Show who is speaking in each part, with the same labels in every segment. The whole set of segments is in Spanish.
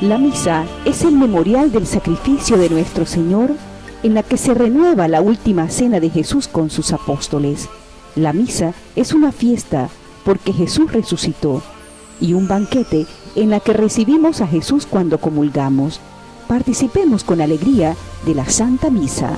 Speaker 1: La misa es el memorial del sacrificio de nuestro Señor, en la que se renueva la última cena de Jesús con sus apóstoles. La misa es una fiesta porque Jesús resucitó, y un banquete en la que recibimos a Jesús cuando comulgamos. Participemos con alegría de la Santa Misa.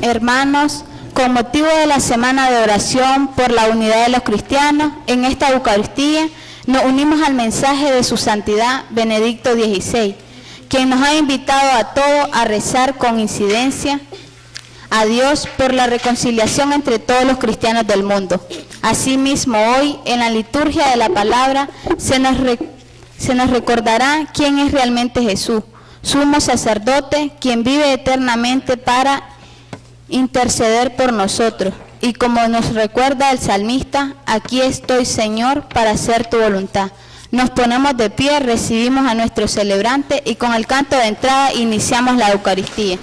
Speaker 2: Hermanos, con motivo de la Semana de Oración por la Unidad de los Cristianos, en esta Eucaristía nos unimos al mensaje de su Santidad Benedicto XVI, quien nos ha invitado a todos a rezar con incidencia a Dios por la reconciliación entre todos los cristianos del mundo. Asimismo, hoy, en la liturgia de la palabra, se nos recordará quién es realmente Jesús, sumo sacerdote, quien vive eternamente para interceder por nosotros. Y como nos recuerda el salmista, aquí estoy, Señor, para hacer tu voluntad. Nos ponemos de pie, recibimos a nuestro celebrante y con el canto de entrada iniciamos la Eucaristía.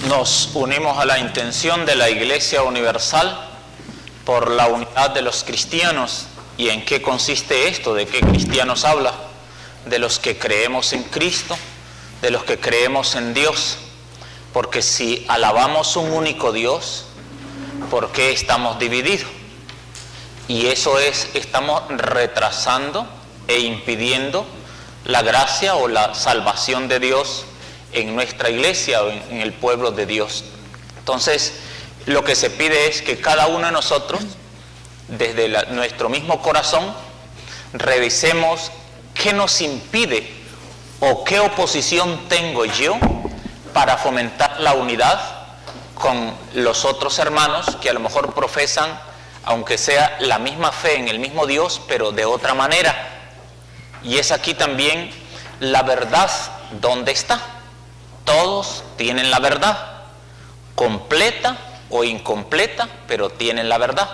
Speaker 3: Nos unimos a la intención de la Iglesia Universal por la unidad de los cristianos. ¿Y en qué consiste esto? ¿De qué cristianos habla? De los que creemos en Cristo, de los que creemos en Dios. Porque si alabamos un único Dios, ¿por qué estamos divididos? Y eso es, estamos retrasando e impidiendo la gracia o la salvación de Dios en nuestra iglesia o en el pueblo de Dios. Entonces, lo que se pide es que cada uno de nosotros, desde nuestro mismo corazón, revisemos qué nos impide o qué oposición tengo yo para fomentar la unidad con los otros hermanos que a lo mejor profesan, aunque sea la misma fe en el mismo Dios, pero de otra manera. Y es aquí también la verdad, ¿dónde está? Todos tienen la verdad, completa o incompleta, pero tienen la verdad.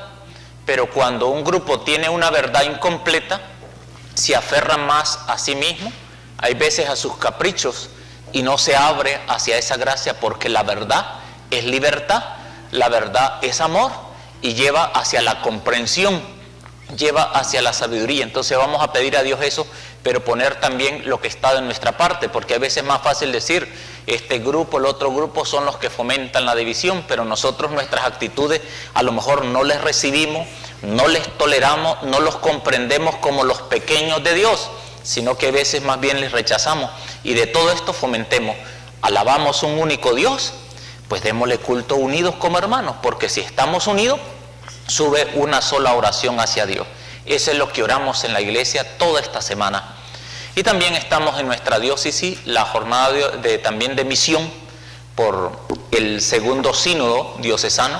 Speaker 3: Pero cuando un grupo tiene una verdad incompleta, se aferra más a sí mismo, hay veces a sus caprichos, y no se abre hacia esa gracia, porque la verdad es libertad, la verdad es amor, y lleva hacia la comprensión, lleva hacia la sabiduría. Entonces vamos a pedir a Dios eso, pero poner también lo que está de nuestra parte, porque a veces es más fácil decir, este grupo, el otro grupo son los que fomentan la división, pero nosotros nuestras actitudes a lo mejor no les recibimos, no les toleramos, no los comprendemos como los pequeños de Dios, sino que a veces más bien les rechazamos. Y de todo esto fomentemos, alabamos un único Dios, pues démosle culto unidos como hermanos, porque si estamos unidos, sube una sola oración hacia Dios. Eso es lo que oramos en la iglesia toda esta semana. Y también estamos en nuestra diócesis, la jornada también de misión por el segundo sínodo diocesano,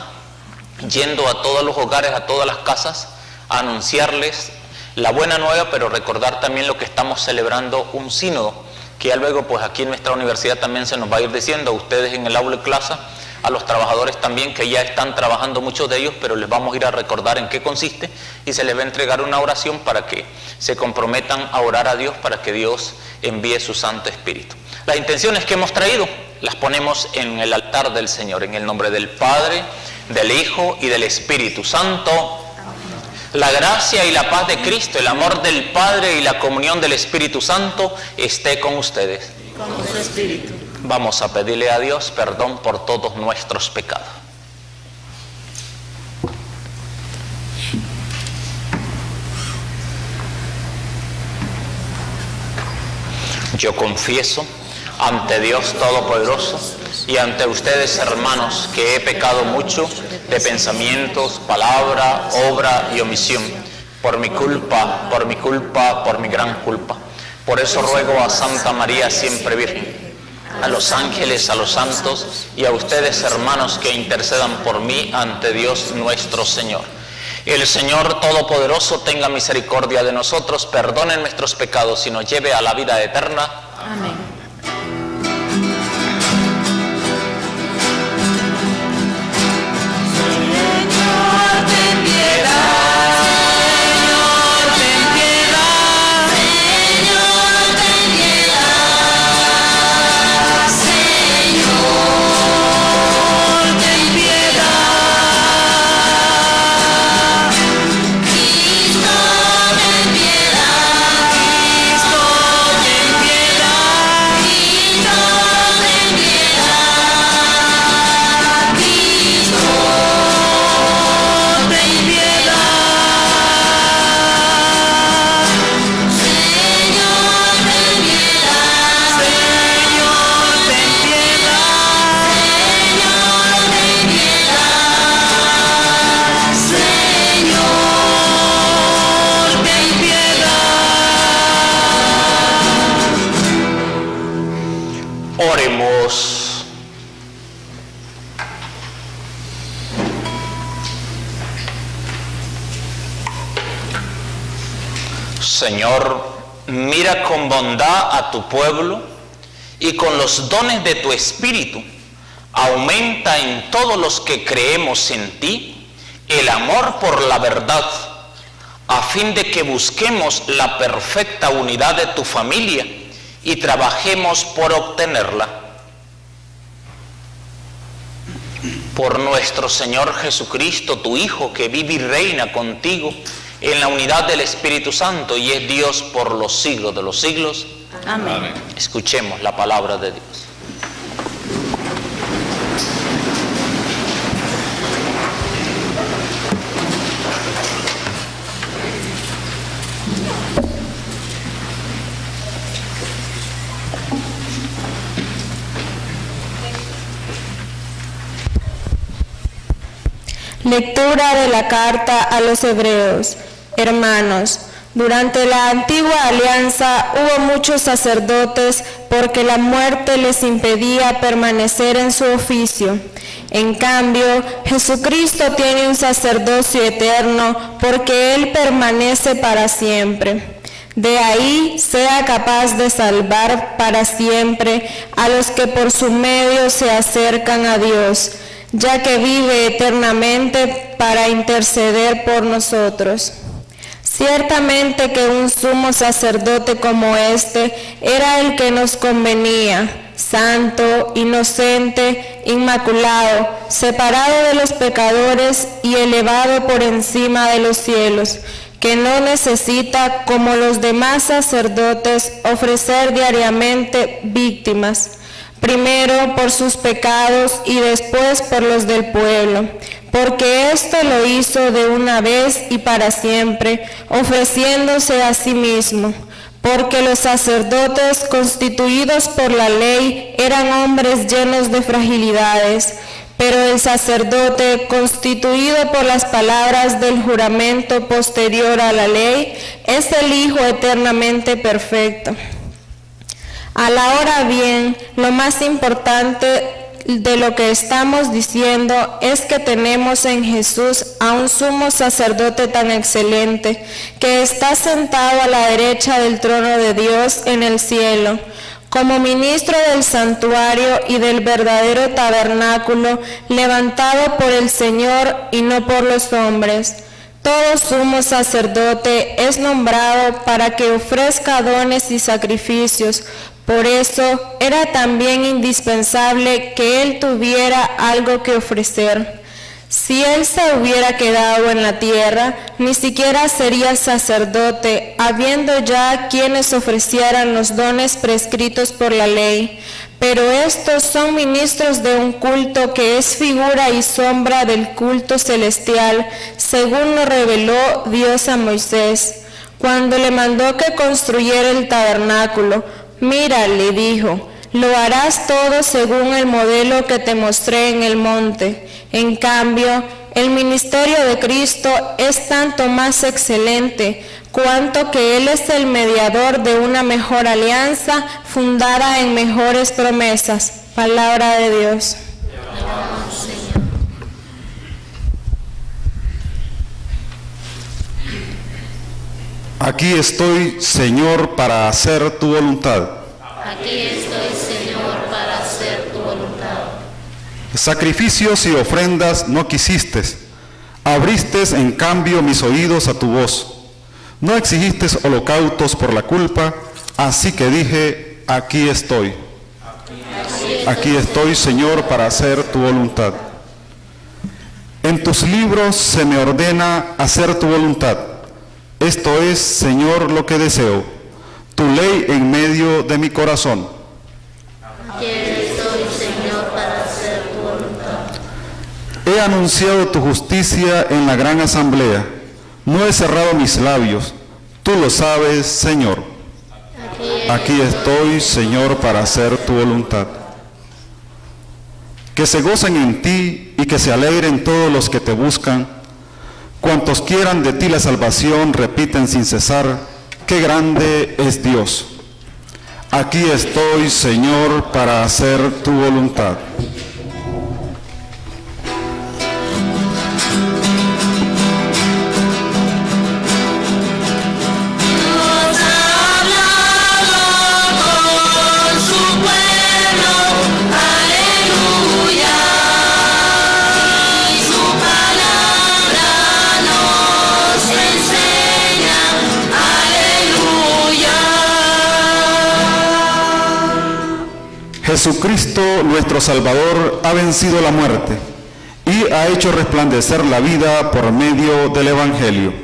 Speaker 3: yendo a todos los hogares, a todas las casas, a anunciarles la buena nueva, pero recordar también lo que estamos celebrando, un sínodo, que ya luego pues aquí en nuestra universidad también se nos va a ir diciendo, a ustedes en el aula de clase, a los trabajadores también, que ya están trabajando muchos de ellos, pero les vamos a ir a recordar en qué consiste, y se les va a entregar una oración para que se comprometan a orar a Dios para que Dios envíe su Santo Espíritu. Las intenciones que hemos traído las ponemos en el altar del Señor, en el nombre del Padre, del Hijo y del Espíritu Santo. La gracia y la paz de Cristo, el amor del Padre y la comunión del Espíritu Santo esté con ustedes.
Speaker 2: Con su espíritu.
Speaker 3: Vamos a pedirle a Dios perdón por todos nuestros pecados. Yo confieso ante Dios Todopoderoso y ante ustedes, hermanos, que he pecado mucho de pensamientos, palabra, obra y omisión, por mi culpa, por mi gran culpa. Por eso ruego a Santa María siempre Virgen, a los ángeles, a los santos y a ustedes, hermanos, que intercedan por mí ante Dios nuestro Señor. El Señor Todopoderoso tenga misericordia de nosotros, perdone nuestros pecados y nos lleve a la vida eterna.
Speaker 2: Amén.
Speaker 3: Oremos. Señor, mira con bondad a tu pueblo y con los dones de tu Espíritu aumenta en todos los que creemos en ti el amor por la verdad, a fin de que busquemos la perfecta unidad de tu familia y trabajemos por obtenerla. Por nuestro Señor Jesucristo, tu Hijo, que vive y reina contigo en la unidad del Espíritu Santo y es Dios por los siglos de los siglos.
Speaker 2: Amén.
Speaker 3: Escuchemos la palabra de Dios.
Speaker 4: Lectura de la carta a los Hebreos. Hermanos, durante la antigua alianza hubo muchos sacerdotes porque la muerte les impedía permanecer en su oficio. En cambio, Jesucristo tiene un sacerdocio eterno porque Él permanece para siempre. De ahí sea capaz de salvar para siempre a los que por su medio se acercan a Dios, ya que vive eternamente para interceder por nosotros. Ciertamente que un sumo sacerdote como este era el que nos convenía, santo, inocente, inmaculado, separado de los pecadores y elevado por encima de los cielos, que no necesita, como los demás sacerdotes, ofrecer diariamente víctimas, primero por sus pecados y después por los del pueblo, porque esto lo hizo de una vez y para siempre, ofreciéndose a sí mismo, porque los sacerdotes constituidos por la ley eran hombres llenos de fragilidades, pero el sacerdote constituido por las palabras del juramento posterior a la ley es el Hijo eternamente perfecto. A la hora bien, lo más importante de lo que estamos diciendo es que tenemos en Jesús a un sumo sacerdote tan excelente, que está sentado a la derecha del trono de Dios en el cielo, como ministro del santuario y del verdadero tabernáculo, levantado por el Señor y no por los hombres. Todo sumo sacerdote es nombrado para que ofrezca dones y sacrificios. Por eso era también indispensable que él tuviera algo que ofrecer. Si él se hubiera quedado en la tierra, ni siquiera sería sacerdote, habiendo ya quienes ofrecieran los dones prescritos por la ley. Pero estos son ministros de un culto que es figura y sombra del culto celestial, según lo reveló Dios a Moisés, cuando le mandó que construyera el tabernáculo. Mira, le dijo, Lo harás todo según el modelo que te mostré en el monte. En cambio, el ministerio de Cristo es tanto más excelente, cuanto que Él es el mediador de una mejor alianza fundada en mejores promesas. Palabra de Dios.
Speaker 5: Aquí estoy, Señor, para hacer tu voluntad.
Speaker 6: Aquí estoy, Señor, para hacer tu voluntad.
Speaker 5: Sacrificios y ofrendas no quisiste, abriste en cambio mis oídos a tu voz. No exigiste holocaustos por la culpa, así que dije, aquí estoy. Aquí estoy, Señor, para hacer tu voluntad. En tus libros se me ordena hacer tu voluntad. Esto es, Señor, lo que deseo, tu ley en medio de mi corazón.
Speaker 6: Aquí estoy, Señor, para hacer tu voluntad.
Speaker 5: He anunciado tu justicia en la gran asamblea. No he cerrado mis labios. Tú lo sabes, Señor. Aquí estoy, Señor, para hacer tu voluntad. Que se gocen en ti y que se alegren todos los que te buscan. Cuantos quieran de ti la salvación, repiten sin cesar, qué grande es Dios. Aquí estoy, Señor, para hacer tu voluntad. Jesucristo, nuestro Salvador, ha vencido la muerte y ha hecho resplandecer la vida por medio del Evangelio.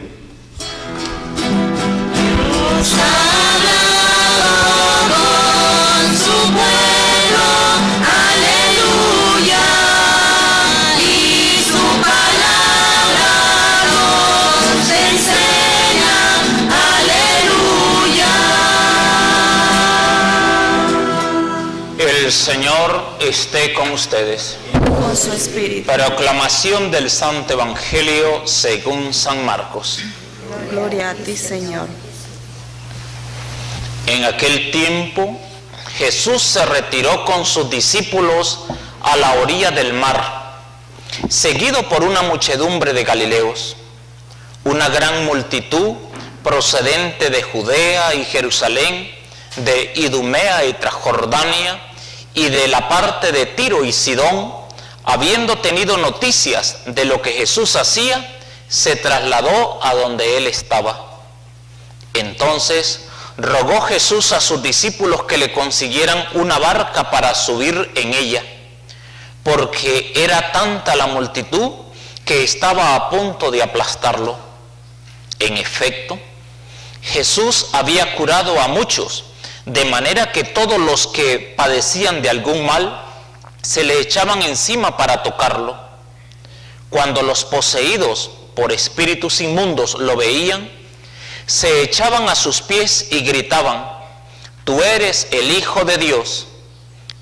Speaker 3: El Señor esté con ustedes.
Speaker 4: Con su espíritu.
Speaker 3: Proclamación del Santo Evangelio según San Marcos.
Speaker 4: Gloria a ti, Señor.
Speaker 3: En aquel tiempo, Jesús se retiró con sus discípulos a la orilla del mar, seguido por una muchedumbre de galileos. Una gran multitud procedente de Judea y Jerusalén, de Idumea y Transjordania, y de la parte de Tiro y Sidón, habiendo tenido noticias de lo que Jesús hacía, se trasladó a donde él estaba. Entonces rogó Jesús a sus discípulos que le consiguieran una barca para subir en ella, porque era tanta la multitud que estaba a punto de aplastarlo. En efecto, Jesús había curado a muchos, de manera que todos los que padecían de algún mal se le echaban encima para tocarlo. Cuando los poseídos por espíritus inmundos lo veían, se echaban a sus pies y gritaban: «Tú eres el Hijo de Dios».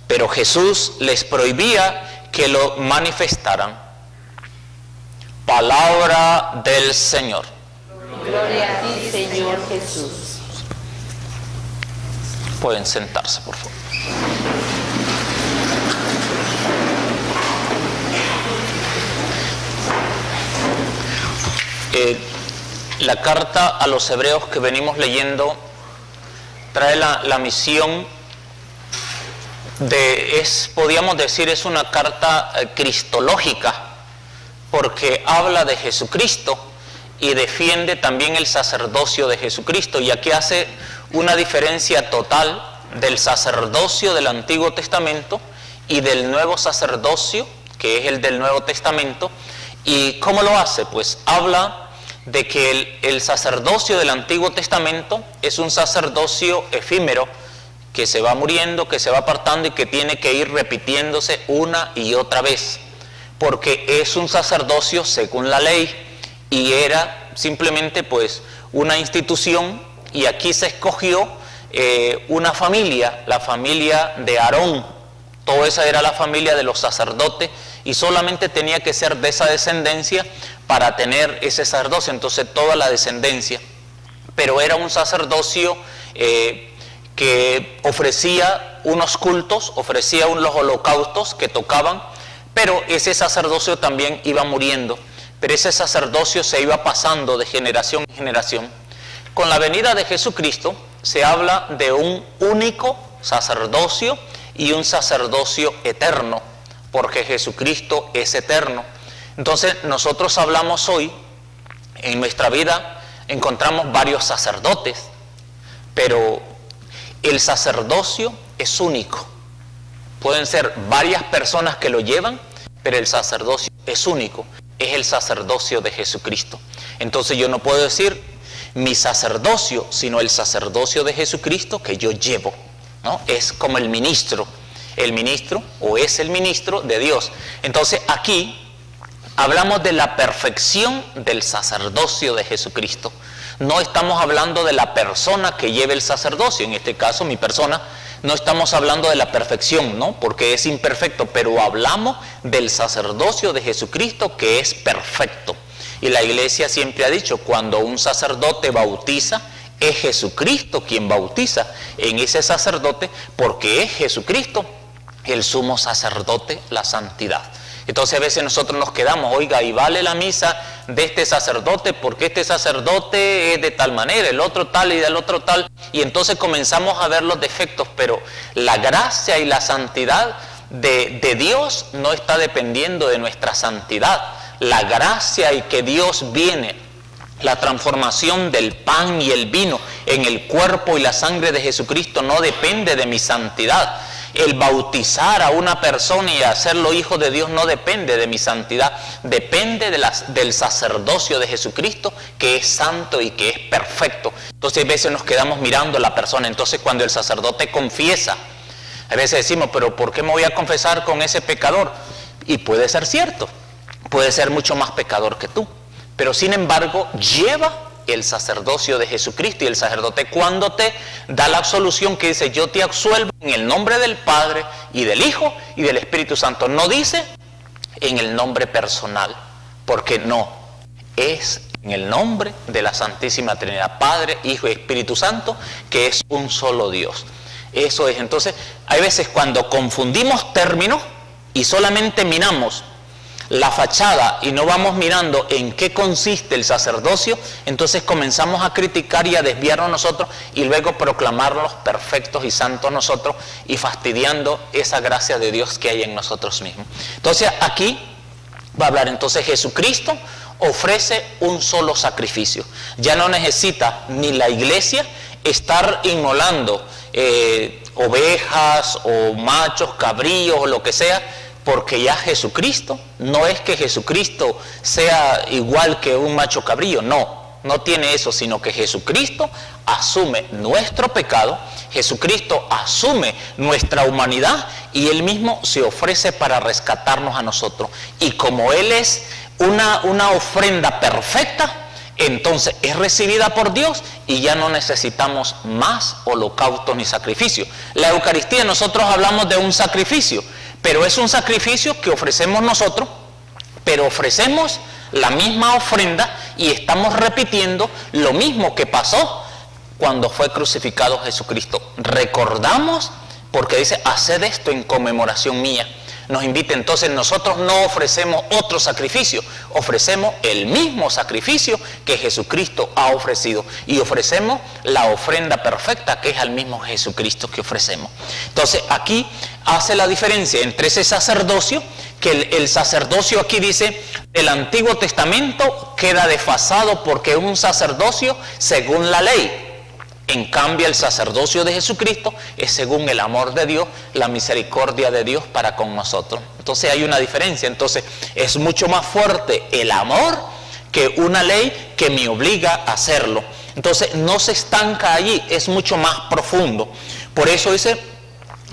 Speaker 3: Pero Jesús les prohibía que lo manifestaran. Palabra del Señor.
Speaker 6: Gloria a ti, Señor Jesús.
Speaker 3: Pueden sentarse, por favor. La carta a los hebreos que venimos leyendo trae la misión de, podríamos decir, es una carta cristológica, porque habla de Jesucristo y defiende también el sacerdocio de Jesucristo, y aquí hace una diferencia total del sacerdocio del Antiguo Testamento y del nuevo sacerdocio, que es el del Nuevo Testamento. ¿Y cómo lo hace? Pues habla de que el sacerdocio del Antiguo Testamento es un sacerdocio efímero, que se va muriendo, que se va apartando y que tiene que ir repitiéndose una y otra vez, porque es un sacerdocio según la ley y era simplemente pues una institución, y aquí se escogió una familia, la familia de Aarón. Toda esa era la familia de los sacerdotes y solamente tenía que ser de esa descendencia para tener ese sacerdocio, entonces toda la descendencia. Pero era un sacerdocio que ofrecía unos cultos, ofrecía los holocaustos que tocaban, pero ese sacerdocio también iba muriendo. Pero ese sacerdocio se iba pasando de generación en generación. Con la venida de Jesucristo se habla de un único sacerdocio y un sacerdocio eterno, porque Jesucristo es eterno. Entonces nosotros hablamos hoy, en nuestra vida encontramos varios sacerdotes, pero el sacerdocio es único. Pueden ser varias personas que lo llevan, pero el sacerdocio es único. Es el sacerdocio de Jesucristo. Entonces yo no puedo decir mi sacerdocio, sino el sacerdocio de Jesucristo que yo llevo, ¿no? Es como el ministro o es el ministro de Dios. Entonces aquí hablamos de la perfección del sacerdocio de Jesucristo. No estamos hablando de la persona que lleve el sacerdocio, en este caso mi persona. No estamos hablando de la perfección, ¿no? Porque es imperfecto, pero hablamos del sacerdocio de Jesucristo que es perfecto. Y la iglesia siempre ha dicho, cuando un sacerdote bautiza, es Jesucristo quien bautiza en ese sacerdote, porque es Jesucristo el sumo sacerdote, la santidad. Entonces a veces nosotros nos quedamos, oiga, y vale la misa de este sacerdote porque este sacerdote es de tal manera, el otro tal y del otro tal, y entonces comenzamos a ver los defectos, pero la gracia y la santidad de Dios no está dependiendo de nuestra santidad. La gracia y que Dios viene, la transformación del pan y el vino en el cuerpo y la sangre de Jesucristo no depende de mi santidad. El bautizar a una persona y hacerlo hijo de Dios no depende de mi santidad, depende del sacerdocio de Jesucristo que es santo y que es perfecto. Entonces a veces nos quedamos mirando a la persona. Entonces cuando el sacerdote confiesa, a veces decimos, pero ¿por qué me voy a confesar con ese pecador? Y puede ser cierto, puede ser mucho más pecador que tú, pero sin embargo lleva el sacerdocio de Jesucristo, y el sacerdote cuando te da la absolución que dice, yo te absuelvo en el nombre del Padre y del Hijo y del Espíritu Santo. No dice en el nombre personal, porque no, es en el nombre de la Santísima Trinidad, Padre, Hijo y Espíritu Santo, que es un solo Dios. Eso es. Entonces hay veces cuando confundimos términos y solamente miramos la fachada y no vamos mirando en qué consiste el sacerdocio, entonces comenzamos a criticar y a desviarnos nosotros y luego proclamarlos perfectos y santos nosotros y fastidiando esa gracia de Dios que hay en nosotros mismos. Entonces aquí va a hablar, entonces Jesucristo ofrece un solo sacrificio. Ya no necesita ni la iglesia estar inmolando ovejas o machos, cabríos o lo que sea, porque ya Jesucristo, no es que Jesucristo sea igual que un macho cabrío, no tiene eso, sino que Jesucristo asume nuestro pecado, Jesucristo asume nuestra humanidad y Él mismo se ofrece para rescatarnos a nosotros. Y como Él es una ofrenda perfecta, entonces es recibida por Dios y ya no necesitamos más holocaustos ni sacrificios. La Eucaristía, nosotros hablamos de un sacrificio, pero es un sacrificio que ofrecemos nosotros, pero ofrecemos la misma ofrenda y estamos repitiendo lo mismo que pasó cuando fue crucificado Jesucristo. Recordamos, porque dice, haced esto en conmemoración mía. Nos invita, entonces nosotros no ofrecemos otro sacrificio, ofrecemos el mismo sacrificio que Jesucristo ha ofrecido y ofrecemos la ofrenda perfecta que es al mismo Jesucristo que ofrecemos. Entonces aquí hace la diferencia entre ese sacerdocio, que el sacerdocio aquí dice, el Antiguo Testamento queda desfasado porque es un sacerdocio según la ley. En cambio, el sacerdocio de Jesucristo es según el amor de Dios, la misericordia de Dios para con nosotros. Entonces hay una diferencia. Entonces es mucho más fuerte el amor que una ley que me obliga a hacerlo. Entonces no se estanca allí, es mucho más profundo. Por eso dice,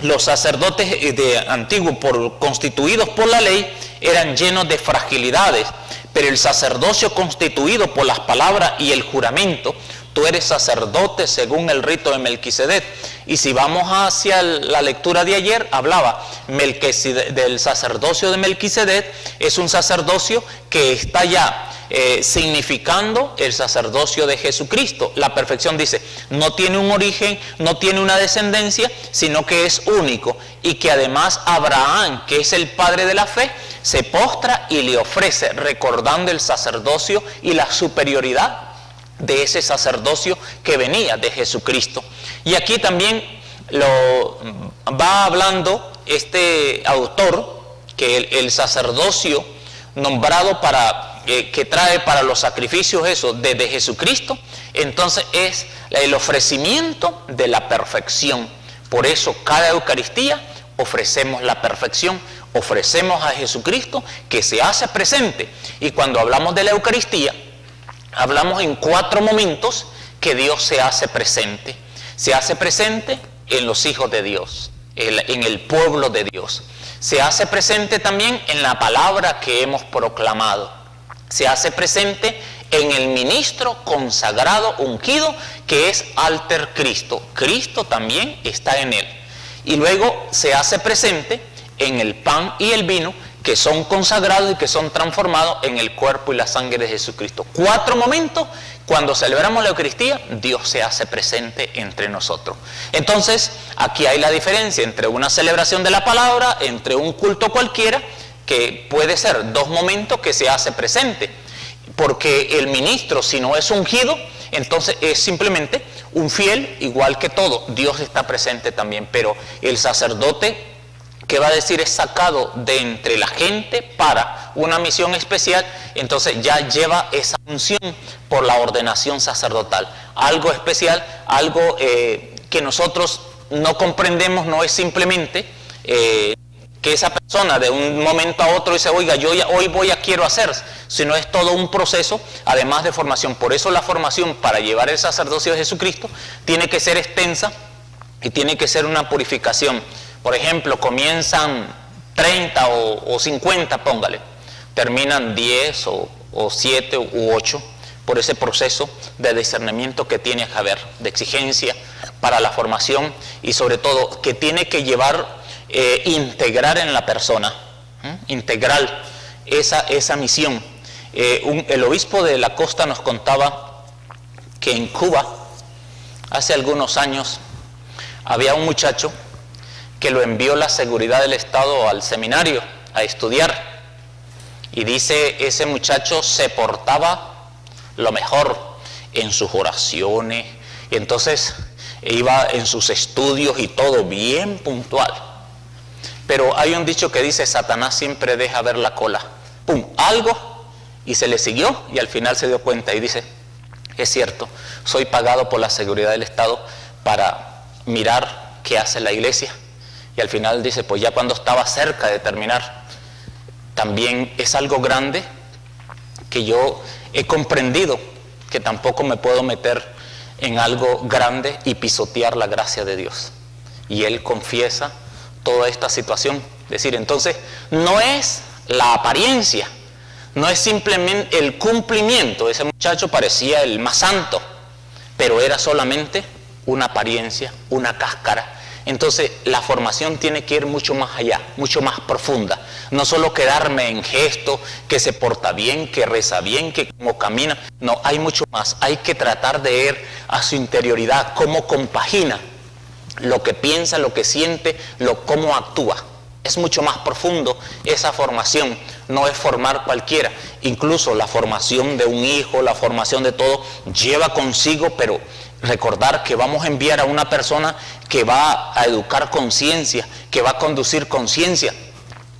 Speaker 3: los sacerdotes antiguos, constituidos por la ley, eran llenos de fragilidades. Pero el sacerdocio constituido por las palabras y el juramento tú eres sacerdote según el rito de Melquisedec. Y si vamos hacia la lectura de ayer, hablaba del sacerdocio de Melquisedec. Es un sacerdocio que está ya significando el sacerdocio de Jesucristo. La perfección, dice, no tiene un origen, no tiene una descendencia, sino que es único, y que además Abraham, que es el padre de la fe, se postra y le ofrece, recordando el sacerdocio y la superioridad de ese sacerdocio que venía de Jesucristo. Y aquí también lo va hablando este autor, que el sacerdocio nombrado que trae para los sacrificios eso desde Jesucristo, entonces es el ofrecimiento de la perfección. Por eso cada Eucaristía ofrecemos la perfección, ofrecemos a Jesucristo que se hace presente. Y cuando hablamos de la Eucaristía, hablamos en 4 momentos que Dios se hace presente. Se hace presente en los hijos de Dios, en el pueblo de Dios. Se hace presente también en la palabra que hemos proclamado. Se hace presente en el ministro consagrado, ungido, que es alter Cristo. Cristo también está en él. Y luego se hace presente en el pan y el vino, que son consagrados y que son transformados en el cuerpo y la sangre de Jesucristo. 4 momentos, cuando celebramos la Eucaristía, Dios se hace presente entre nosotros. Entonces, aquí hay la diferencia entre una celebración de la palabra, entre un culto cualquiera, que puede ser 2 momentos que se hace presente, porque el ministro, si no es ungido, entonces es simplemente un fiel, igual que todo. Dios está presente también, pero el sacerdote, ¿qué va a decir? Es sacado de entre la gente para una misión especial, entonces ya lleva esa unción por la ordenación sacerdotal. Algo especial, algo que nosotros no comprendemos, no es simplemente que esa persona de un momento a otro dice, oiga, yo ya, hoy quiero hacer, sino es todo un proceso, además de formación. Por eso la formación para llevar el sacerdocio de Jesucristo tiene que ser extensa y tiene que ser una purificación. Por ejemplo, comienzan 30 o 50, póngale, terminan 10 o 7 u 8, por ese proceso de discernimiento que tiene que haber, de exigencia para la formación, y sobre todo que tiene que llevar, integrar en la persona, integral esa misión. El obispo de la Costa nos contaba que en Cuba, hace algunos años, había un muchacho que lo envió la seguridad del Estado al seminario a estudiar, y dice, ese muchacho se portaba lo mejor en sus oraciones, y entonces iba en sus estudios y todo bien puntual. Pero hay un dicho que dice, Satanás siempre deja ver la cola. ¡Pum! Algo, y se le siguió, y al final se dio cuenta y dice, es cierto, soy pagado por la seguridad del Estado para mirar qué hace la iglesia. Y al final dice, pues ya cuando estaba cerca de terminar, también es algo grande que yo he comprendido, que tampoco me puedo meter en algo grande y pisotear la gracia de Dios. Y él confiesa toda esta situación. Es decir, entonces, no es la apariencia, no es simplemente el cumplimiento. Ese muchacho parecía el más santo, pero era solamente una apariencia, una cáscara. Entonces, la formación tiene que ir mucho más allá, mucho más profunda. No solo quedarme en gesto, que se porta bien, que reza bien, que como camina. No, hay mucho más. Hay que tratar de ver a su interioridad, cómo compagina lo que piensa, lo que siente, cómo actúa. Es mucho más profundo esa formación, no es formar cualquiera. Incluso la formación de un hijo, la formación de todo, lleva consigo, pero recordar que vamos a enviar a una persona que va a educar conciencia, que va a conducir conciencia.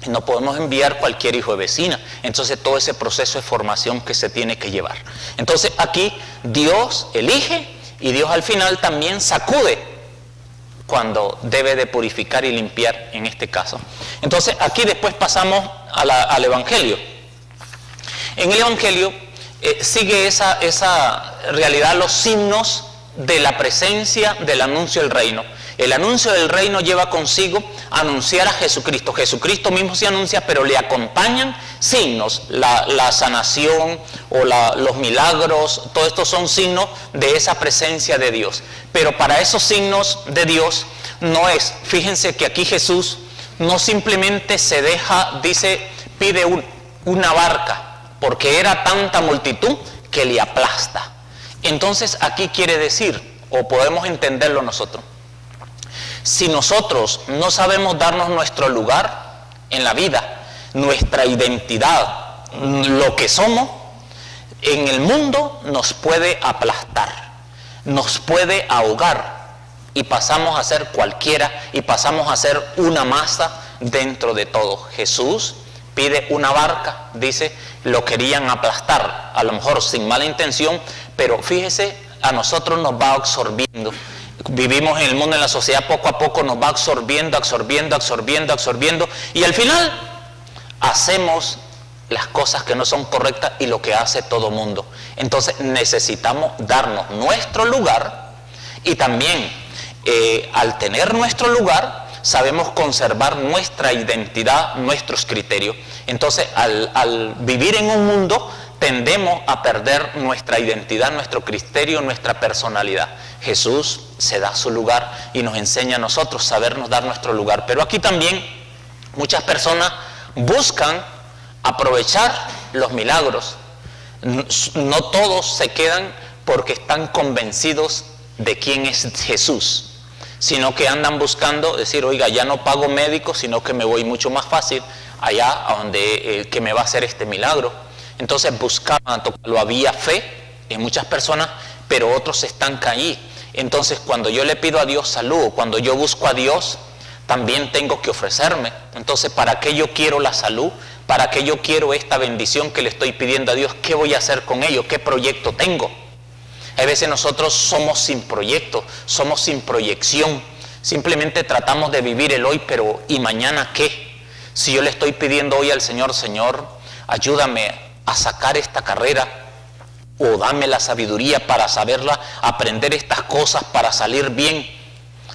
Speaker 3: No podemos enviar cualquier hijo de vecina. Entonces todo ese proceso de formación que se tiene que llevar. Entonces aquí Dios elige y Dios al final también sacude cuando debe de purificar y limpiar en este caso. Entonces aquí después pasamos al Evangelio. En el Evangelio sigue esa realidad, los signos de la presencia del anuncio del reino. El anuncio del reino lleva consigo anunciar a Jesucristo. Jesucristo mismo se anuncia, pero le acompañan signos, la sanación o los milagros, todo esto son signos de esa presencia de Dios. Pero para esos signos de Dios no es, fíjense que aquí Jesús no simplemente se deja, dice, pide una barca, porque era tanta multitud que le aplasta. Entonces aquí quiere decir, o podemos entenderlo nosotros, si nosotros no sabemos darnos nuestro lugar en la vida, nuestra identidad, lo que somos, en el mundo nos puede aplastar, nos puede ahogar y pasamos a ser cualquiera y pasamos a ser una masa dentro de todo. Jesús pide una barca, dice, lo querían aplastar, a lo mejor sin mala intención, pero fíjese, a nosotros nos va absorbiendo. Vivimos en el mundo, en la sociedad, poco a poco nos va absorbiendo, y al final hacemos las cosas que no son correctas y lo que hace todo mundo. Entonces necesitamos darnos nuestro lugar, y también al tener nuestro lugar sabemos conservar nuestra identidad, nuestros criterios. Entonces al vivir en un mundo tendemos a perder nuestra identidad, nuestro criterio, nuestra personalidad. Jesús se da su lugar y nos enseña a nosotros sabernos dar nuestro lugar. Pero aquí también muchas personas buscan aprovechar los milagros. No todos se quedan porque están convencidos de quién es Jesús, sino que andan buscando decir, oiga, ya no pago médico, sino que me voy mucho más fácil allá a donde que me va a hacer este milagro. Entonces buscaban, lo había fe en muchas personas, pero otros se estancan allí. Entonces cuando yo le pido a Dios salud, cuando yo busco a Dios, también tengo que ofrecerme. Entonces, ¿para qué yo quiero la salud? ¿Para qué yo quiero esta bendición que le estoy pidiendo a Dios? ¿Qué voy a hacer con ello? ¿Qué proyecto tengo? A veces nosotros somos sin proyecto, somos sin proyección. Simplemente tratamos de vivir el hoy, pero ¿y mañana qué? Si yo le estoy pidiendo hoy al Señor, Señor, ayúdame a sacar esta carrera, o dame la sabiduría para saberla, aprender estas cosas para salir bien.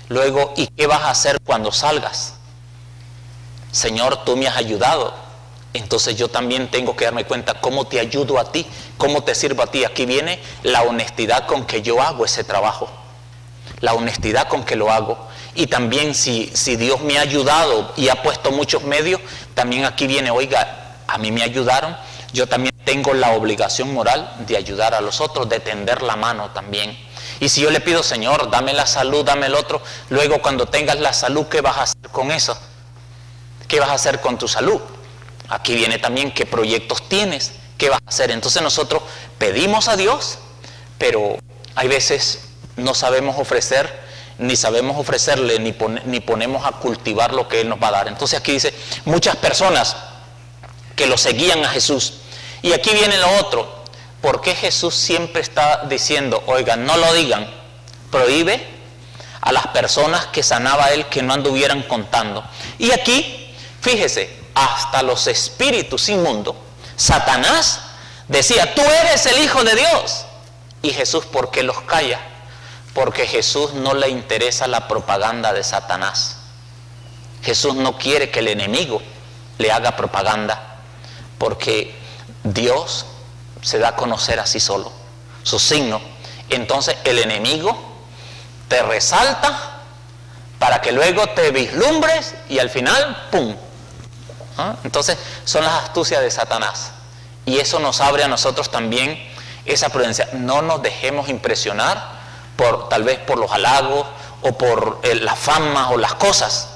Speaker 3: Luego, ¿y qué vas a hacer cuando salgas? Señor, tú me has ayudado. Entonces yo también tengo que darme cuenta cómo te ayudo a ti, cómo te sirvo a ti. Aquí viene la honestidad con que yo hago ese trabajo, la honestidad con que lo hago. Y también si Dios me ha ayudado y ha puesto muchos medios, también aquí viene, oiga, a mí me ayudaron, yo también tengo la obligación moral de ayudar a los otros, de tender la mano también. Y si yo le pido, Señor, dame la salud, dame el otro, luego cuando tengas la salud, ¿qué vas a hacer con eso? ¿Qué vas a hacer con tu salud? Aquí viene también qué proyectos tienes, qué vas a hacer. Entonces nosotros pedimos a Dios, pero hay veces no sabemos ofrecer, ni sabemos ofrecerle, ni ponemos a cultivar lo que Él nos va a dar. Entonces aquí dice, muchas personas que lo seguían a Jesús. Y aquí viene lo otro, ¿por qué Jesús siempre está diciendo, oigan, no lo digan? Prohíbe a las personas que sanaba Él que no anduvieran contando. Y aquí, fíjese, hasta los espíritus inmundos, Satanás decía, tú eres el Hijo de Dios. Y Jesús, ¿por qué los calla? Porque Jesús no le interesa la propaganda de Satanás. Jesús no quiere que el enemigo le haga propaganda, porque Dios se da a conocer así solo, su signo. Entonces el enemigo te resalta para que luego te vislumbres y al final, ¡pum! Entonces son las astucias de Satanás, y eso nos abre a nosotros también esa prudencia. No nos dejemos impresionar tal vez por los halagos o por la fama o las cosas,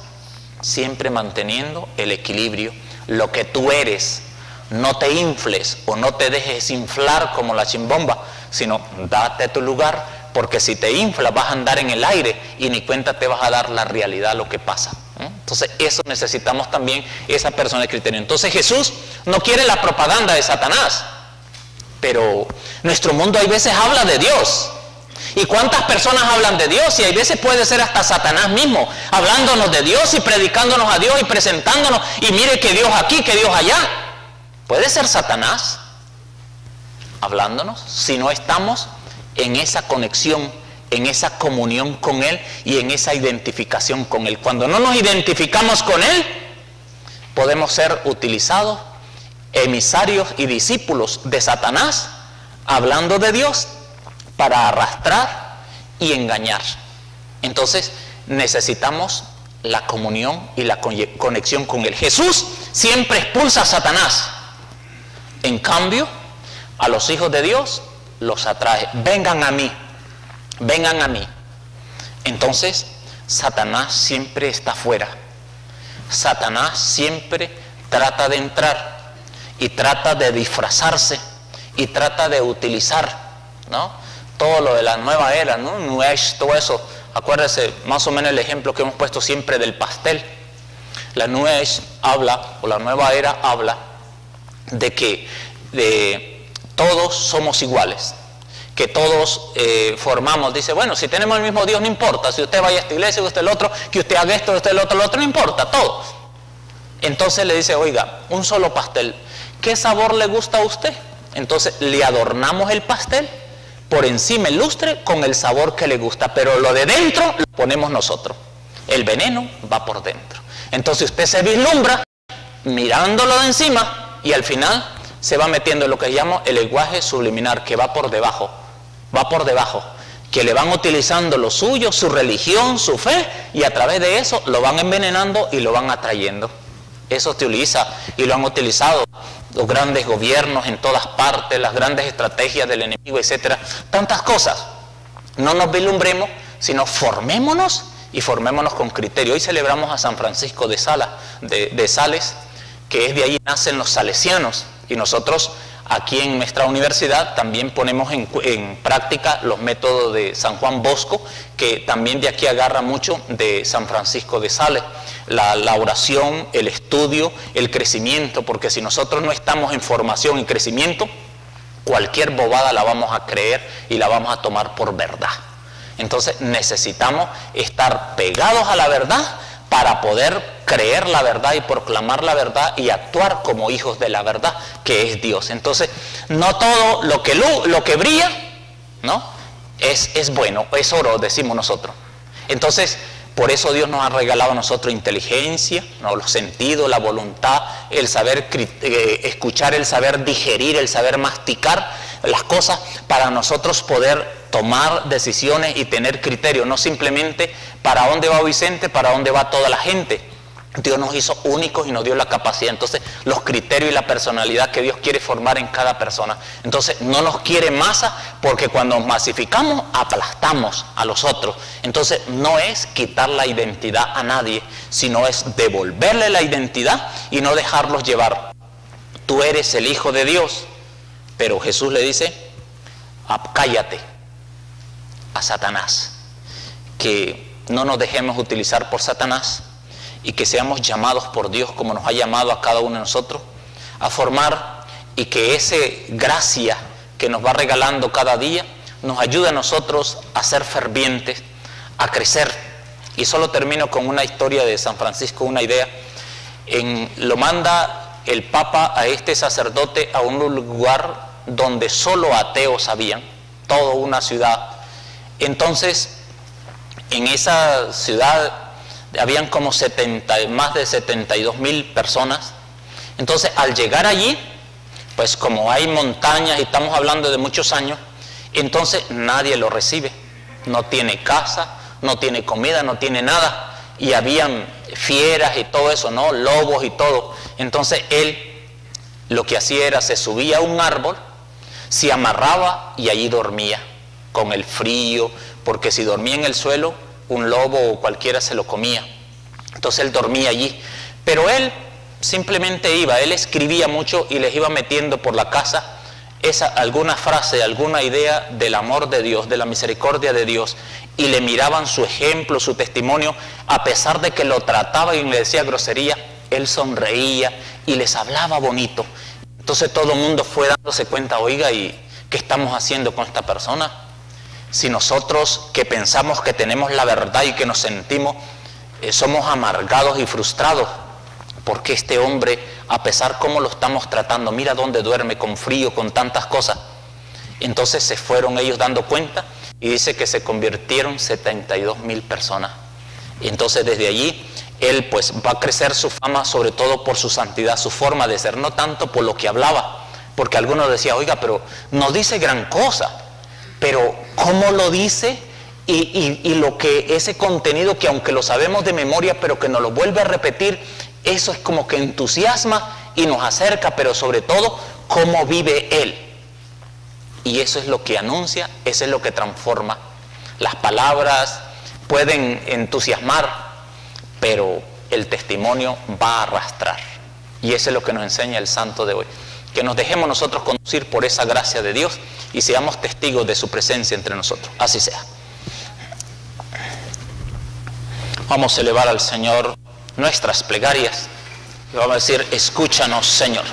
Speaker 3: siempre manteniendo el equilibrio. Lo que tú eres, no te infles o no te dejes inflar como la chimbomba, sino date tu lugar, porque si te inflas vas a andar en el aire y ni cuenta te vas a dar la realidad, lo que pasa. Entonces eso necesitamos también, esa persona de criterio. Entonces Jesús no quiere la propaganda de Satanás, pero nuestro mundo hay veces habla de Dios. ¿Y cuántas personas hablan de Dios? Y hay veces puede ser hasta Satanás mismo, hablándonos de Dios y predicándonos a Dios y presentándonos, y mire que Dios aquí, que Dios allá. Puede ser Satanás hablándonos si no estamos en esa conexión, en esa comunión con Él y en esa identificación con Él. Cuando no nos identificamos con Él, podemos ser utilizados emisarios y discípulos de Satanás, hablando de Dios para arrastrar y engañar. Entonces necesitamos la comunión y la conexión con Él. Jesús siempre expulsa a Satanás. En cambio, a los hijos de Dios los atrae. Vengan a mí, vengan a mí. Entonces, Satanás siempre está fuera. Satanás siempre trata de entrar y trata de disfrazarse y trata de utilizar, ¿no?, todo lo de la nueva era, ¿no?, New Age, todo eso. Acuérdense más o menos el ejemplo que hemos puesto siempre del pastel. La New Age habla, o la nueva era habla, de que todos somos iguales, que todos formamos, dice, bueno, si tenemos el mismo Dios no importa, si usted vaya a esta iglesia, usted el otro, que usted haga esto, usted el otro, no importa, todos. Entonces le dice, oiga, un solo pastel, ¿qué sabor le gusta a usted? Entonces le adornamos el pastel por encima el lustre con el sabor que le gusta, pero lo de dentro lo ponemos nosotros. El veneno va por dentro. Entonces usted se vislumbra mirándolo de encima y al final se va metiendo en lo que llamo el lenguaje subliminal, que va por debajo, que le van utilizando lo suyo, su religión, su fe, y a través de eso lo van envenenando y lo van atrayendo. Eso se utiliza y lo han utilizado los grandes gobiernos en todas partes, las grandes estrategias del enemigo, etcétera, tantas cosas. No nos vislumbremos, sino formémonos y formémonos con criterio. Hoy celebramos a San Francisco de Sales, que es de allí nacen los salesianos, y nosotros aquí en nuestra universidad también ponemos en práctica los métodos de San Juan Bosco, que también de aquí agarra mucho de San Francisco de Sales. La oración, el estudio, el crecimiento, porque si nosotros no estamos en formación y crecimiento, cualquier bobada la vamos a creer y la vamos a tomar por verdad. Entonces necesitamos estar pegados a la verdad para poder creer la verdad y proclamar la verdad y actuar como hijos de la verdad, que es Dios. Entonces, no todo lo que brilla, ¿no?, es bueno, es oro, decimos nosotros. Entonces, por eso Dios nos ha regalado a nosotros inteligencia, ¿no?, los sentidos, la voluntad, el saber escuchar, el saber digerir, el saber masticar las cosas, para nosotros poder tomar decisiones y tener criterio, no simplemente para dónde va Vicente, para dónde va toda la gente. Dios nos hizo únicos y nos dio la capacidad, entonces los criterios y la personalidad que Dios quiere formar en cada persona. Entonces no nos quiere masa, porque cuando nos masificamos aplastamos a los otros. Entonces no es quitar la identidad a nadie, sino es devolverle la identidad y no dejarlos llevar. Tú eres el Hijo de Dios, pero Jesús le dice, cállate a Satanás, que no nos dejemos utilizar por Satanás y que seamos llamados por Dios, como nos ha llamado a cada uno de nosotros, a formar, y que esa gracia que nos va regalando cada día nos ayude a nosotros a ser fervientes, a crecer. Y solo termino con una historia de San Francisco, una idea. Lo manda el Papa a este sacerdote a un lugar donde solo ateos habían, toda una ciudad. Entonces, en esa ciudad habían como más de 72,000 personas. Entonces, al llegar allí, pues como hay montañas y estamos hablando de muchos años, entonces nadie lo recibe. No tiene casa, no tiene comida, no tiene nada. Y habían fieras y todo eso, ¿no?, lobos y todo. Entonces él lo que hacía era, se subía a un árbol, se amarraba y allí dormía, con el frío, porque si dormía en el suelo, un lobo o cualquiera se lo comía. Entonces él dormía allí, pero él simplemente iba, él escribía mucho y les iba metiendo por la casa alguna frase, alguna idea del amor de Dios, de la misericordia de Dios, y le miraban su ejemplo, su testimonio, a pesar de que lo trataba y le decía grosería, él sonreía y les hablaba bonito. Entonces todo el mundo fue dándose cuenta, oiga, ¿y qué estamos haciendo con esta persona? Si nosotros que pensamos que tenemos la verdad y que nos sentimos, somos amargados y frustrados, porque este hombre, a pesar cómo lo estamos tratando, mira dónde duerme, con frío, con tantas cosas. Entonces se fueron ellos dando cuenta y dice que se convirtieron 72,000 personas. Y entonces desde allí él pues va a crecer su fama sobre todo por su santidad, su forma de ser, no tanto por lo que hablaba, porque algunos decían, oiga, pero no dice gran cosa, pero ¿cómo lo dice? Y lo que ese contenido que aunque lo sabemos de memoria, pero que nos lo vuelve a repetir, eso es como que entusiasma y nos acerca, pero sobre todo, cómo vive él. Y eso es lo que anuncia, eso es lo que transforma. Las palabras pueden entusiasmar, pero el testimonio va a arrastrar. Y eso es lo que nos enseña el santo de hoy. Que nos dejemos nosotros conducir por esa gracia de Dios y seamos testigos de su presencia entre nosotros. Así sea. Vamos a elevar al Señor nuestras plegarias y vamos a decir, escúchanos, Señor.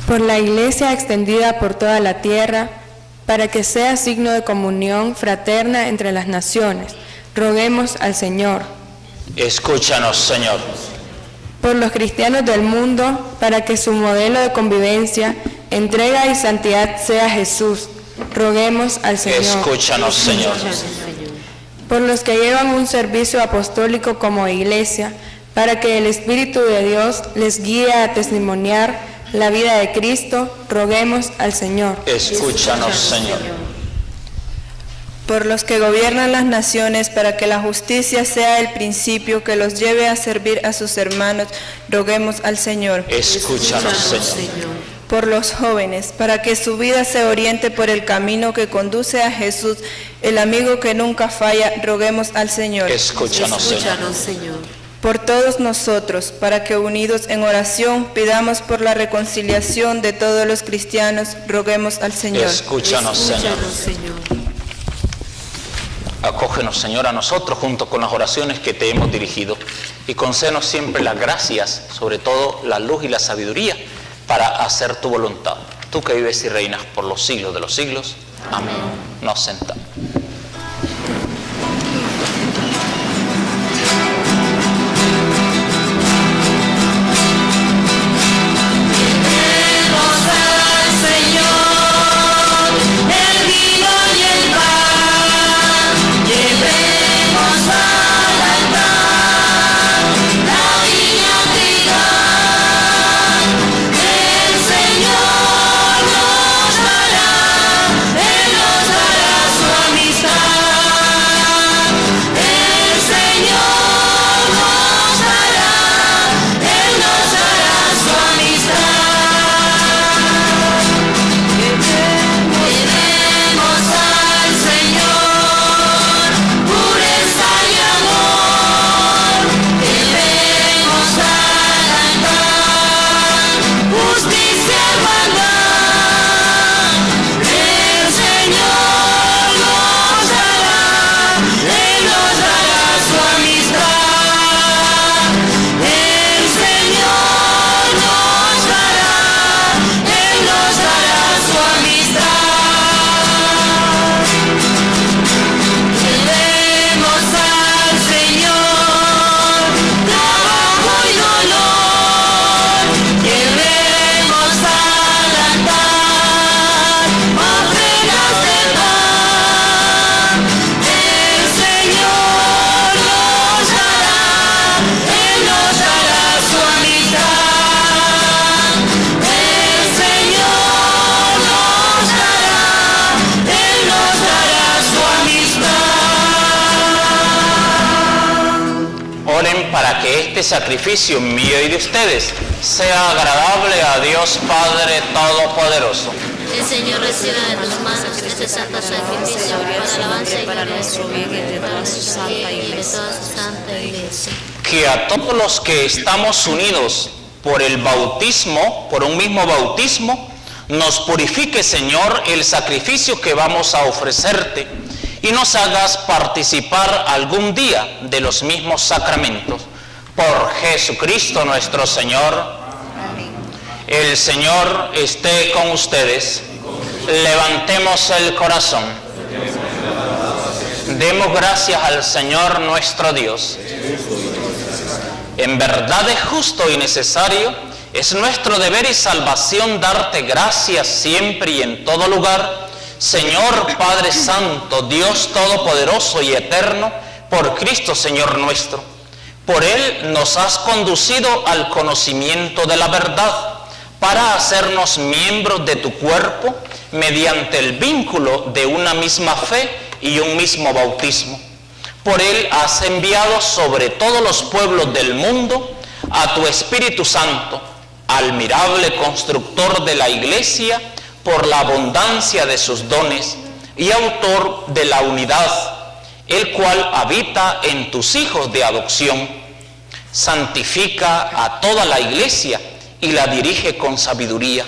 Speaker 4: Por la Iglesia extendida por toda la tierra, para que sea signo de comunión fraterna entre las naciones, roguemos al Señor.
Speaker 3: Escúchanos, Señor.
Speaker 4: Por los cristianos del mundo, para que su modelo de convivencia, entrega y santidad sea Jesús, roguemos al Señor.
Speaker 3: Escúchanos, Señor.
Speaker 4: Por los que llevan un servicio apostólico como Iglesia, para que el Espíritu de Dios les guíe a testimoniar la vida de Cristo, roguemos al Señor.
Speaker 3: Escúchanos, Señor.
Speaker 7: Por los que gobiernan las naciones, para que la justicia sea el principio que los lleve a servir a sus hermanos, roguemos al Señor.
Speaker 3: Escúchanos, Señor.
Speaker 7: Por los jóvenes, para que su vida se oriente por el camino que conduce a Jesús, el amigo que nunca falla, roguemos al Señor.
Speaker 3: Escúchanos, Señor.
Speaker 7: Por todos nosotros, para que unidos en oración pidamos por la reconciliación de todos los cristianos, roguemos al Señor.
Speaker 3: Escúchanos, Señor. Acógenos, Señor, a nosotros junto con las oraciones que te hemos dirigido y concédenos siempre las gracias, sobre todo la luz y la sabiduría para hacer tu voluntad. Tú que vives y reinas por los siglos de los siglos. Amén. Nos sentamos. Para que este sacrificio mío y de ustedes sea agradable a Dios Padre Todopoderoso.
Speaker 6: El Señor reciba de tus manos este santo sacrificio para alabanza y para nuestro bien y de toda su santa iglesia.
Speaker 3: Que a todos los que estamos unidos por el bautismo, por un mismo bautismo, nos purifique, Señor, el sacrificio que vamos a ofrecerte y nos hagas participar algún día de los mismos sacramentos. Por Jesucristo nuestro Señor. El Señor esté con ustedes. Levantemos el corazón. Demos gracias al Señor nuestro Dios. En verdad es justo y necesario, es nuestro deber y salvación darte gracias siempre y en todo lugar, Señor Padre Santo, Dios Todopoderoso y Eterno, por Cristo Señor nuestro. Por Él nos has conducido al conocimiento de la verdad, para hacernos miembros de tu cuerpo mediante el vínculo de una misma fe y un mismo bautismo. Por Él has enviado sobre todos los pueblos del mundo a tu Espíritu Santo, admirable constructor de la Iglesia por la abundancia de sus dones y autor de la unidad, el cual habita en tus hijos de adopción. Santifica a toda la Iglesia y la dirige con sabiduría.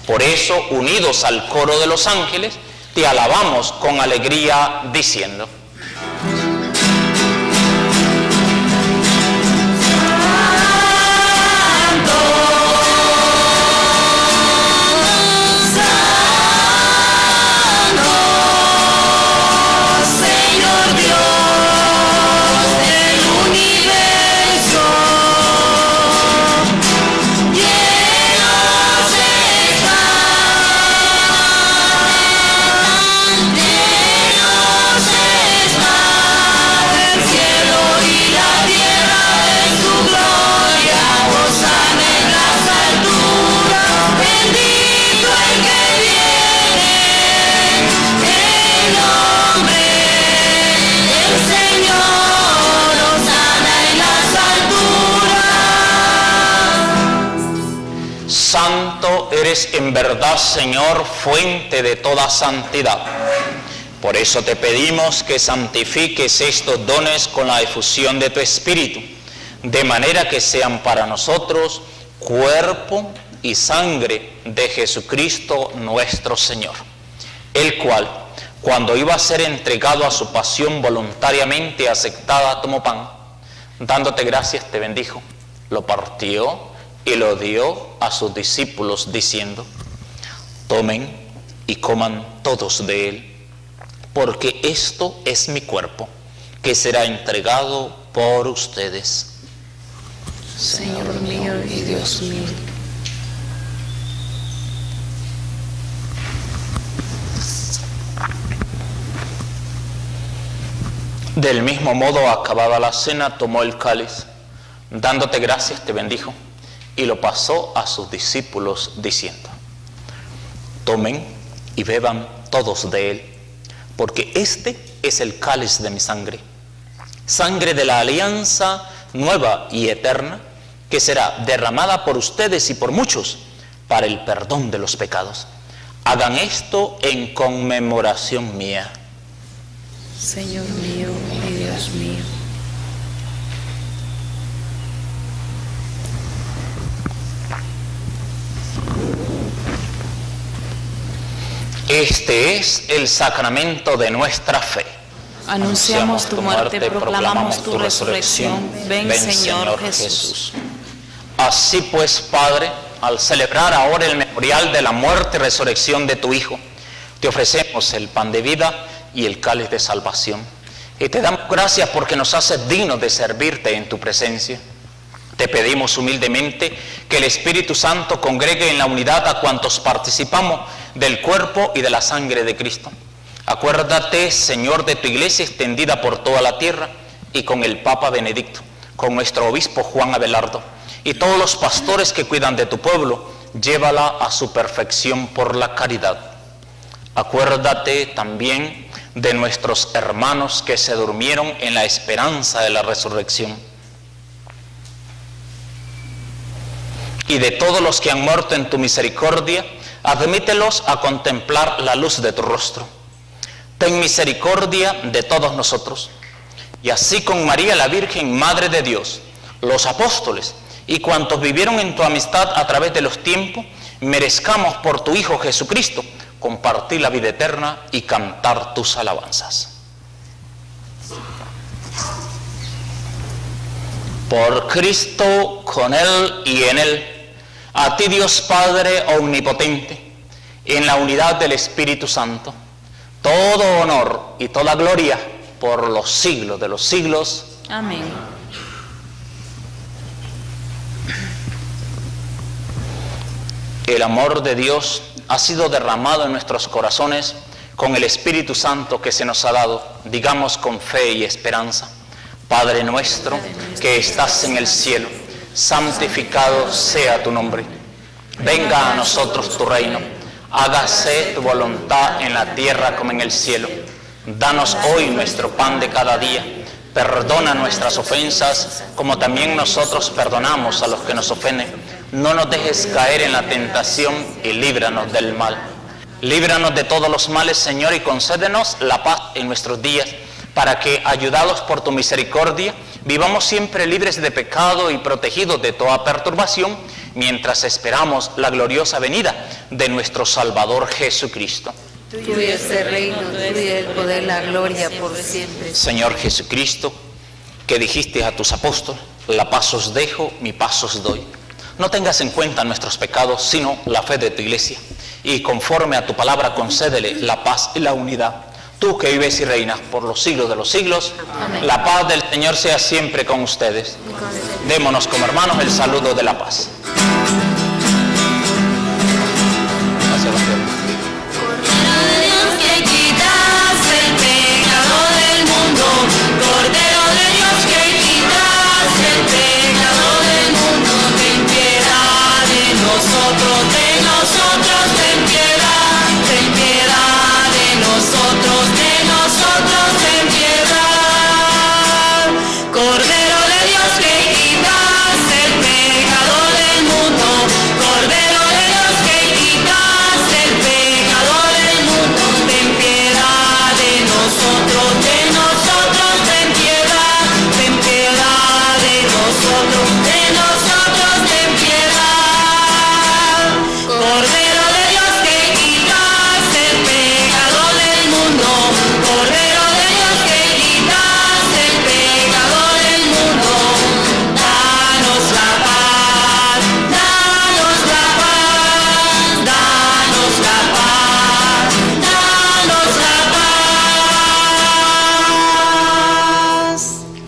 Speaker 3: Por eso, unidos al coro de los ángeles, te alabamos con alegría diciendo: Santo eres en verdad, Señor, fuente de toda santidad. Por eso te pedimos que santifiques estos dones con la efusión de tu Espíritu, de manera que sean para nosotros cuerpo y sangre de Jesucristo nuestro Señor, el cual, cuando iba a ser entregado a su pasión voluntariamente aceptada, tomó pan, dándote gracias te bendijo, lo partió y lo dio a sus discípulos diciendo: tomen y coman todos de él, porque esto es mi cuerpo, que será entregado por ustedes.
Speaker 6: Señor mío y Dios mío.
Speaker 3: Del mismo modo, acabada la cena, tomó el cáliz, dándote gracias te bendijo, y lo pasó a sus discípulos diciendo: tomen y beban todos de él, porque este es el cáliz de mi sangre, sangre de la alianza nueva y eterna, que será derramada por ustedes y por muchos para el perdón de los pecados. Hagan esto en conmemoración mía.
Speaker 6: Señor mío y Dios mío.
Speaker 3: Este es el sacramento de nuestra fe.
Speaker 6: Anunciamos tu muerte, proclamamos tu resurrección. Ven, Señor Jesús.
Speaker 3: Así pues, Padre, al celebrar ahora el memorial de la muerte y resurrección de tu Hijo, te ofrecemos el pan de vida y el cáliz de salvación. Y te damos gracias porque nos haces dignos de servirte en tu presencia. Te pedimos humildemente que el Espíritu Santo congregue en la unidad a cuantos participamos del cuerpo y de la sangre de Cristo. Acuérdate, Señor, de tu iglesia extendida por toda la tierra, y con el Papa Benedicto, con nuestro obispo Juan Abelardo, y todos los pastores que cuidan de tu pueblo, llévala a su perfección por la caridad. Acuérdate también de nuestros hermanos que se durmieron en la esperanza de la resurrección, y de todos los que han muerto en tu misericordia, admítelos a contemplar la luz de tu rostro. Ten misericordia de todos nosotros, y así con María la Virgen, Madre de Dios, los apóstoles y cuantos vivieron en tu amistad a través de los tiempos, merezcamos por tu Hijo Jesucristo compartir la vida eterna y cantar tus alabanzas. Por Cristo, con Él y en Él, A ti, Dios Padre omnipotente, en la unidad del Espíritu Santo, todo honor y toda gloria por los siglos de los siglos.
Speaker 8: Amén.
Speaker 3: El amor de Dios ha sido derramado en nuestros corazones con el Espíritu Santo que se nos ha dado. Digamos con fe y esperanza: Padre nuestro que estás en el cielo, santificado sea tu nombre. Venga a nosotros tu reino. Hágase tu voluntad en la tierra como en el cielo. Danos hoy nuestro pan de cada día. Perdona nuestras ofensas, como también nosotros perdonamos a los que nos ofenden. No nos dejes caer en la tentación y líbranos del mal. Líbranos de todos los males, Señor, y concédenos la paz en nuestros días, para que, ayudados por tu misericordia, vivamos siempre libres de pecado y protegidos de toda perturbación, mientras esperamos la gloriosa venida de nuestro Salvador Jesucristo.
Speaker 6: Tuyo es el reino, tuyo el poder, la gloria por siempre.
Speaker 3: Señor Jesucristo, que dijiste a tus apóstoles: la paz os dejo, mi paz os doy. No tengas en cuenta nuestros pecados, sino la fe de tu iglesia, y conforme a tu palabra concédele la paz y la unidad. Tú que vives y reinas por los siglos de los siglos. Amén. La paz del Señor sea siempre con ustedes. Démonos como hermanos el saludo de la paz.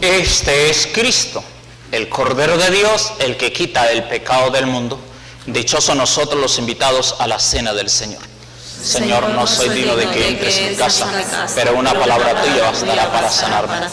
Speaker 3: Este es Cristo, el Cordero de Dios, el que quita el pecado del mundo. Dichosos nosotros los invitados a la cena del Señor. Señor, no soy digno de que entres en casa, pero una palabra tuya bastará para sanarme.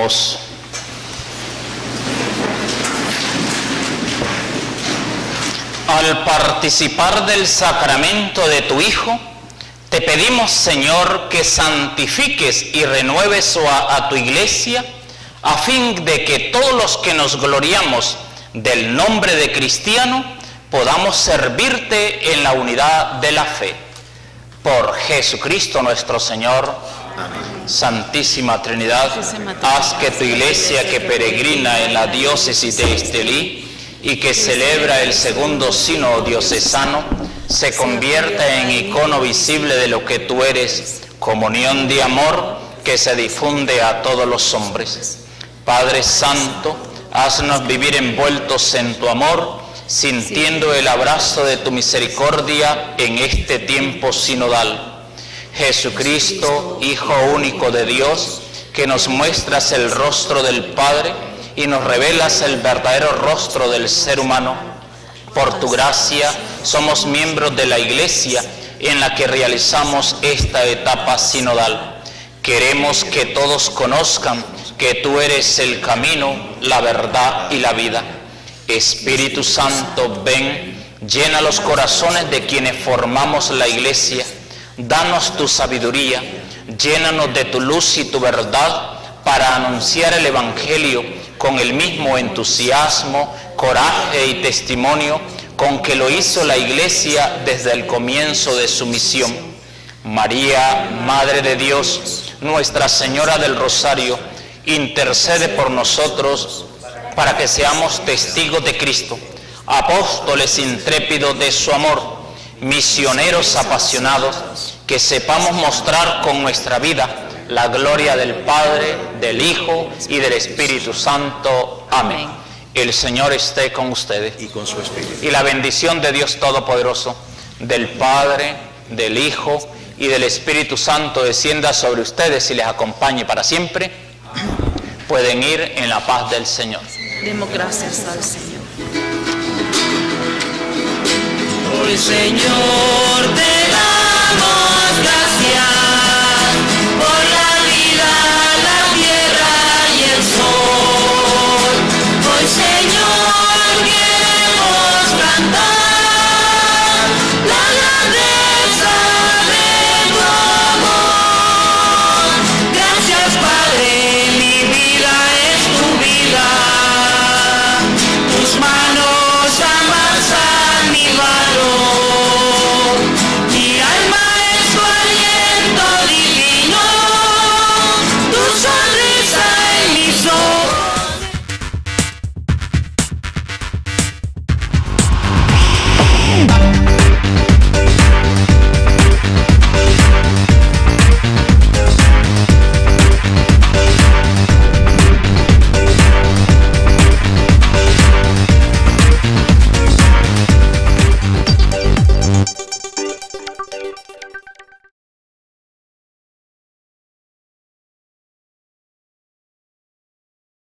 Speaker 3: Oremos. Al participar del sacramento de tu Hijo, te pedimos, Señor, que santifiques y renueves a tu Iglesia, a fin de que todos los que nos gloriamos del nombre de cristiano podamos servirte en la unidad de la fe. Por Jesucristo nuestro Señor. Amén. Santísima Trinidad, haz que tu Iglesia que peregrina en la diócesis de Estelí y que celebra el segundo sínodo diocesano se convierta en icono visible de lo que tú eres, comunión de amor que se difunde a todos los hombres. Padre Santo, haznos vivir envueltos en tu amor, sintiendo el abrazo de tu misericordia en este tiempo sinodal. Jesucristo, Hijo único de Dios, que nos muestras el rostro del Padre y nos revelas el verdadero rostro del ser humano. Por tu gracia somos miembros de la Iglesia en la que realizamos esta etapa sinodal. Queremos que todos conozcan que tú eres el camino, la verdad y la vida. Espíritu Santo, ven, llena los corazones de quienes formamos la Iglesia. Danos tu sabiduría, llénanos de tu luz y tu verdad para anunciar el Evangelio con el mismo entusiasmo, coraje y testimonio con que lo hizo la Iglesia desde el comienzo de su misión. María, Madre de Dios, Nuestra Señora del Rosario, intercede por nosotros para que seamos testigos de Cristo, apóstoles intrépidos de su amor, misioneros apasionados, que sepamos mostrar con nuestra vida la gloria del Padre, del Hijo y del Espíritu Santo. Amén. El Señor esté con ustedes.
Speaker 8: Y con su Espíritu.
Speaker 3: Y la bendición de Dios Todopoderoso, del Padre, del Hijo y del Espíritu Santo descienda sobre ustedes y les acompañe para siempre. Pueden ir en la paz del Señor.
Speaker 9: Demos gracias al Señor.
Speaker 10: Hoy, Señor,